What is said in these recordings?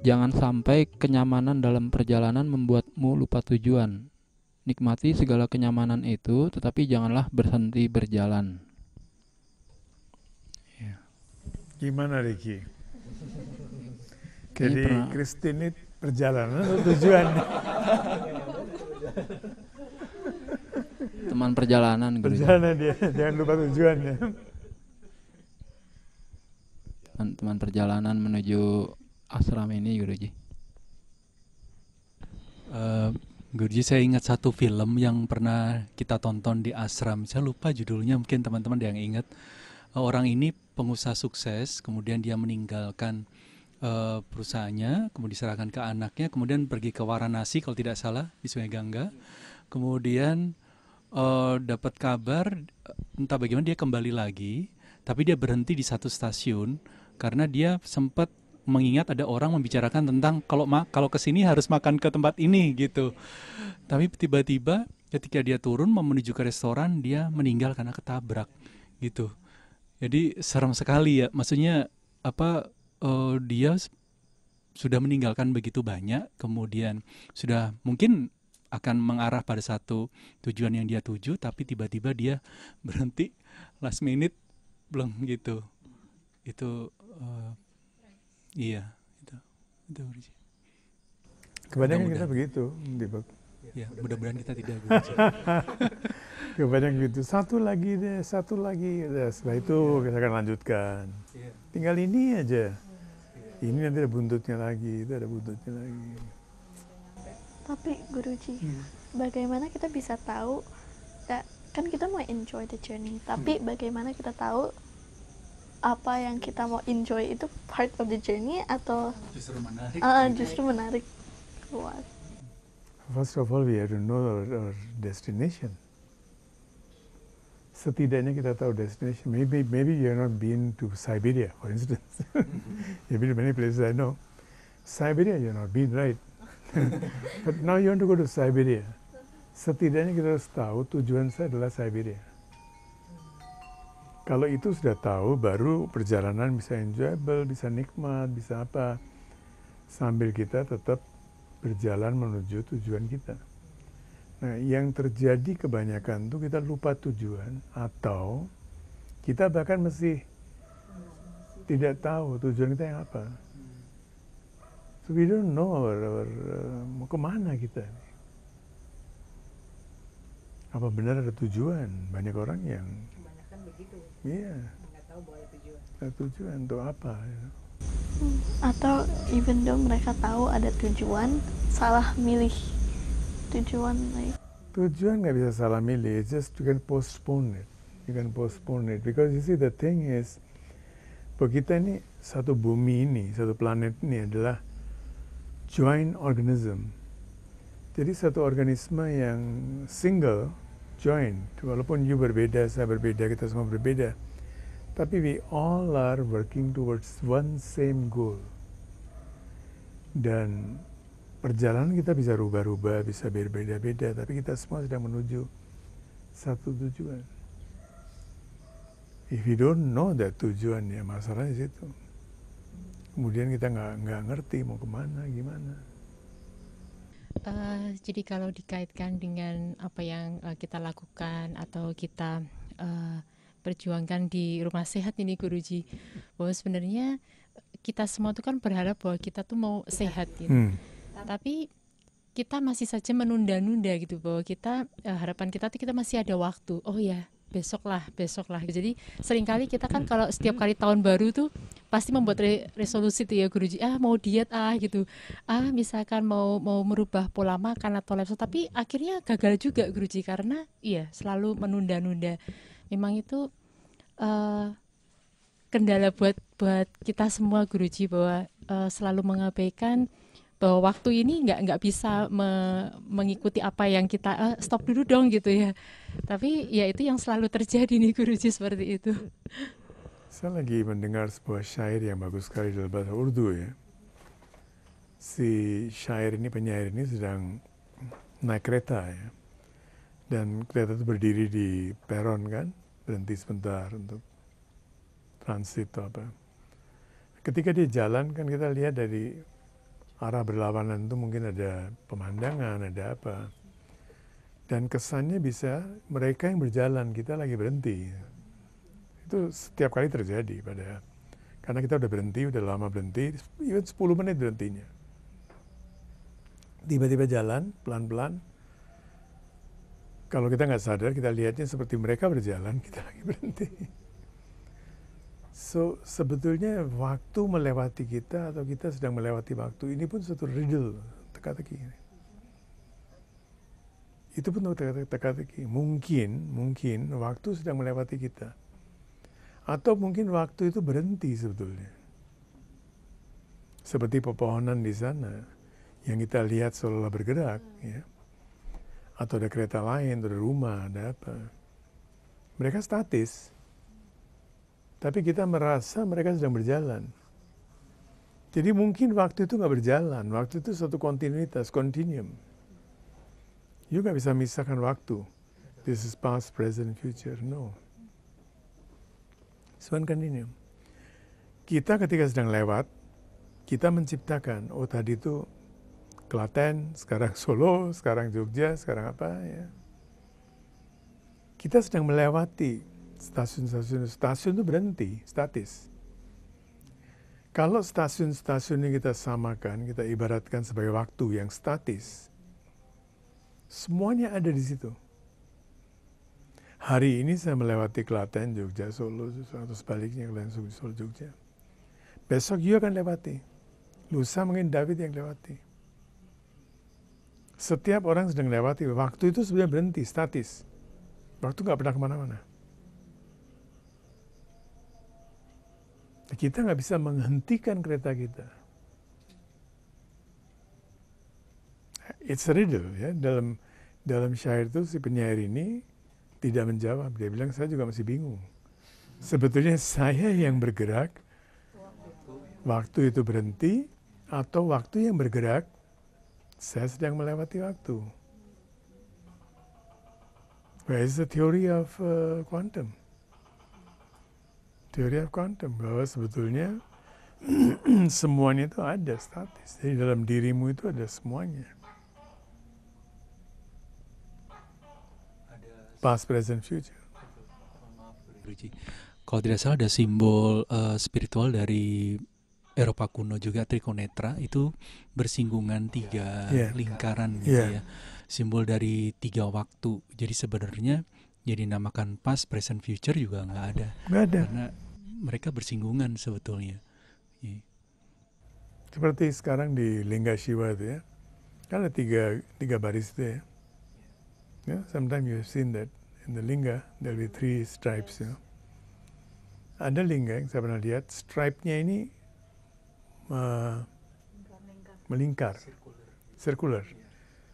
Jangan sampai kenyamanan dalam perjalanan membuatmu lupa tujuan. Nikmati segala kenyamanan itu, tetapi janganlah berhenti berjalan. Ya. Gimana Ricky? Kayaknya Jadi pernah Kristen ini perjalanan atau tujuan? teman perjalanan, Guruji. Perjalanan dia, jangan lupa tujuannya. Teman perjalanan menuju ashram ini, Guruji. Guruji, saya ingat satu film yang pernah kita tonton di ashram. Saya lupa judulnya, mungkin teman-teman ada yang ingat. Orang ini pengusaha sukses, kemudian dia meninggalkan perusahaannya, kemudian diserahkan ke anaknya, kemudian pergi ke Varanasi kalau tidak salah di Sungai Gangga. Kemudian dapat kabar, entah bagaimana dia kembali lagi, tapi dia berhenti di satu stasiun karena dia sempat mengingat ada orang membicarakan tentang kalau kesini harus makan ke tempat ini gitu. Tapi tiba-tiba ketika dia turun mau menuju ke restoran, dia meninggal karena ketabrak gitu. Jadi serem sekali ya. Maksudnya dia sudah meninggalkan begitu banyak, kemudian sudah mungkin akan mengarah pada satu tujuan yang dia tuju, tapi tiba-tiba dia berhenti last minute belum gitu. Itu iya, itu Guruji. Kebanyakan kita Mudah-mudahan. begitu, Ya, mudah-mudahan kita tidak Guruji. kebanyakan gitu. Satu lagi deh, satu lagi. Deh. Setelah itu kita akan lanjutkan. Tinggal ini aja. Ini nanti ada buntutnya lagi, itu ada buntutnya lagi. Tapi Guruji, bagaimana kita bisa tahu, kan kita mau enjoy the journey, tapi bagaimana kita tahu apa yang kita mau enjoy itu part of the journey atau justru menarik keluar? First of all, we have to know our destination. Setidaknya kita tahu destination. Maybe you have not been to Siberia, for instance. You've been to many places I know. Siberia you have not been, right? But now you want to go to Siberia. Setidaknya kita harus tahu tujuan saya adalah Siberia. Kalau itu sudah tahu, baru perjalanan bisa enjoyable, bisa nikmat, bisa apa. Sambil kita tetap berjalan menuju tujuan kita. Nah, yang terjadi kebanyakan itu kita lupa tujuan atau kita bahkan masih tidak tahu tujuan kita yang apa. So we don't know mau kemana kita. Apa benar ada tujuan? Banyak orang yang kebanyakan begitu. Iya. Nggak tahu bahwa ada tujuan. Ada tujuan untuk apa? Ya. Atau even though mereka tahu ada tujuan, salah milih tujuan like. Tujuan nggak bisa salah milih. It's just you can postpone it. You can postpone it because you see the thing is, bahwa kita ini satu bumi ini, satu planet ini adalah joint organism. Jadi satu organisme yang single, joint. Walaupun you berbeda, saya berbeda, kita semua berbeda. Tapi we all are working towards one same goal. Dan perjalanan kita bisa rubah-rubah, bisa berbeda-beda, tapi kita semua sedang menuju satu tujuan. If you don't know that tujuan, ya masalahnya di situ. Kemudian kita nggak ngerti mau kemana, gimana. Jadi kalau dikaitkan dengan apa yang kita lakukan atau kita perjuangkan di rumah sehat ini Guruji, bahwa sebenarnya kita semua tuh kan berharap bahwa kita tuh mau sehat gitu. Tapi kita masih saja menunda-nunda gitu, bahwa kita harapan kita tuh kita masih ada waktu. Oh ya, besok lah. Jadi seringkali kita kan kalau setiap kali tahun baru tuh pasti membuat resolusi tuh ya Guruji, mau diet gitu, misalkan mau merubah pola makan atau lifestyle, tapi akhirnya gagal juga Guruji karena selalu menunda-nunda. Memang itu kendala buat kita semua Guruji, bahwa selalu mengabaikan bahwa waktu ini nggak bisa mengikuti apa yang kita stop dulu dong gitu ya. Tapi ya itu yang selalu terjadi nih Guruji, seperti itu. Saya lagi mendengar sebuah syair yang bagus sekali dalam bahasa Urdu ya. Si syair ini, penyair ini sedang naik kereta ya. Dan kereta itu berdiri di peron kan, berhenti sebentar untuk transit atau apa. Ketika dia jalan kan kita lihat dari arah berlawanan itu mungkin ada pemandangan, ada apa. Dan kesannya bisa mereka yang berjalan, kita lagi berhenti. Itu setiap kali terjadi karena kita udah berhenti, udah lama berhenti, even 10 menit berhentinya. Tiba-tiba jalan, pelan-pelan. Kalau kita nggak sadar, kita lihatnya seperti mereka berjalan, kita lagi berhenti. So, sebetulnya waktu melewati kita atau kita sedang melewati waktu, ini pun suatu riddle, teka-teki. Itu pun teka-teki. Mungkin waktu sedang melewati kita. Atau mungkin waktu itu berhenti sebetulnya. Seperti pepohonan di sana, yang kita lihat seolah bergerak, ya. Atau ada kereta lain, atau ada rumah, ada apa. Mereka statis. Tapi kita merasa mereka sedang berjalan. Jadi mungkin waktu itu nggak berjalan. Waktu itu satu kontinuitas, continuum. You nggak bisa misahkan waktu. This is past, present, future. No. It's one continuum. Kita ketika sedang lewat, kita menciptakan, oh tadi itu Klaten, sekarang Solo, sekarang Jogja, sekarang apa ya. Kita sedang melewati stasiun itu berhenti, statis. Kalau stasiun-stasiun ini kita samakan, kita ibaratkan sebagai waktu yang statis, semuanya ada di situ. Hari ini saya melewati Klaten, Jogja, Solo, atau sebaliknya Klaten, Solo, Jogja. Besok you akan lewati. Lusa mungkin David yang lewati. Setiap orang sedang lewati. Waktu itu sebenarnya berhenti, statis. Waktu nggak pernah kemana-mana. Kita nggak bisa menghentikan kereta kita. It's a riddle, ya. Dalam syair itu si penyair ini tidak menjawab. Dia bilang, saya juga masih bingung. Sebetulnya saya yang bergerak, waktu itu berhenti, atau waktu yang bergerak, saya sedang melewati waktu. Where is the theory of quantum? Teori of quantum, bahwa sebetulnya semuanya itu ada statis. Jadi dalam dirimu itu ada semuanya. Past, present, future. Kalau tidak salah ada simbol spiritual dari Eropa kuno juga, Trikonetra, itu bersinggungan 3 lingkaran gitu ya. Simbol dari 3 waktu. Jadi sebenarnya jadi namakan past, present, future juga nggak ada. Nggak ada. Karena mereka bersinggungan sebetulnya. Seperti sekarang di Lingga Shiva itu ya. Kan ada tiga baris itu ya. Yeah, sometimes you have seen that in the Lingga, there will be 3 stripes. You know. Ada Lingga yang saya pernah lihat, stripe-nya ini melingkar. Circular.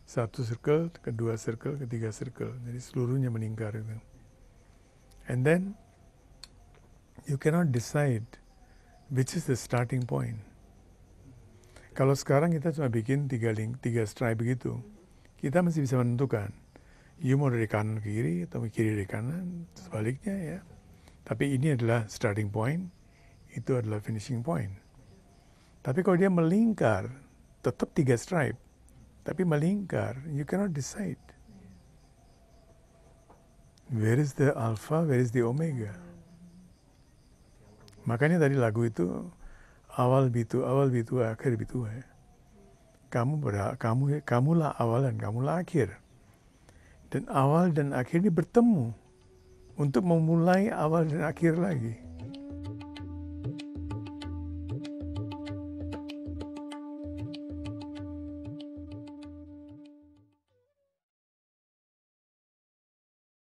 1 circle, kedua circle, ketiga circle. Jadi seluruhnya melingkar itu. And then you cannot decide which is the starting point. Kalau sekarang kita cuma bikin 3 stripe begitu, kita masih bisa menentukan. You mau dari kanan ke kiri atau kiri dari kanan, sebaliknya ya. Tapi ini adalah starting point, itu adalah finishing point. Tapi kalau dia melingkar, tetap 3 stripe. Tapi melingkar, you cannot decide. Where is the alpha, where is the omega? Makanya tadi lagu itu, awal bitu, akhir bitu. Kamulah awal dan kamulah akhir. Dan awal dan akhir ini bertemu untuk memulai awal dan akhir lagi.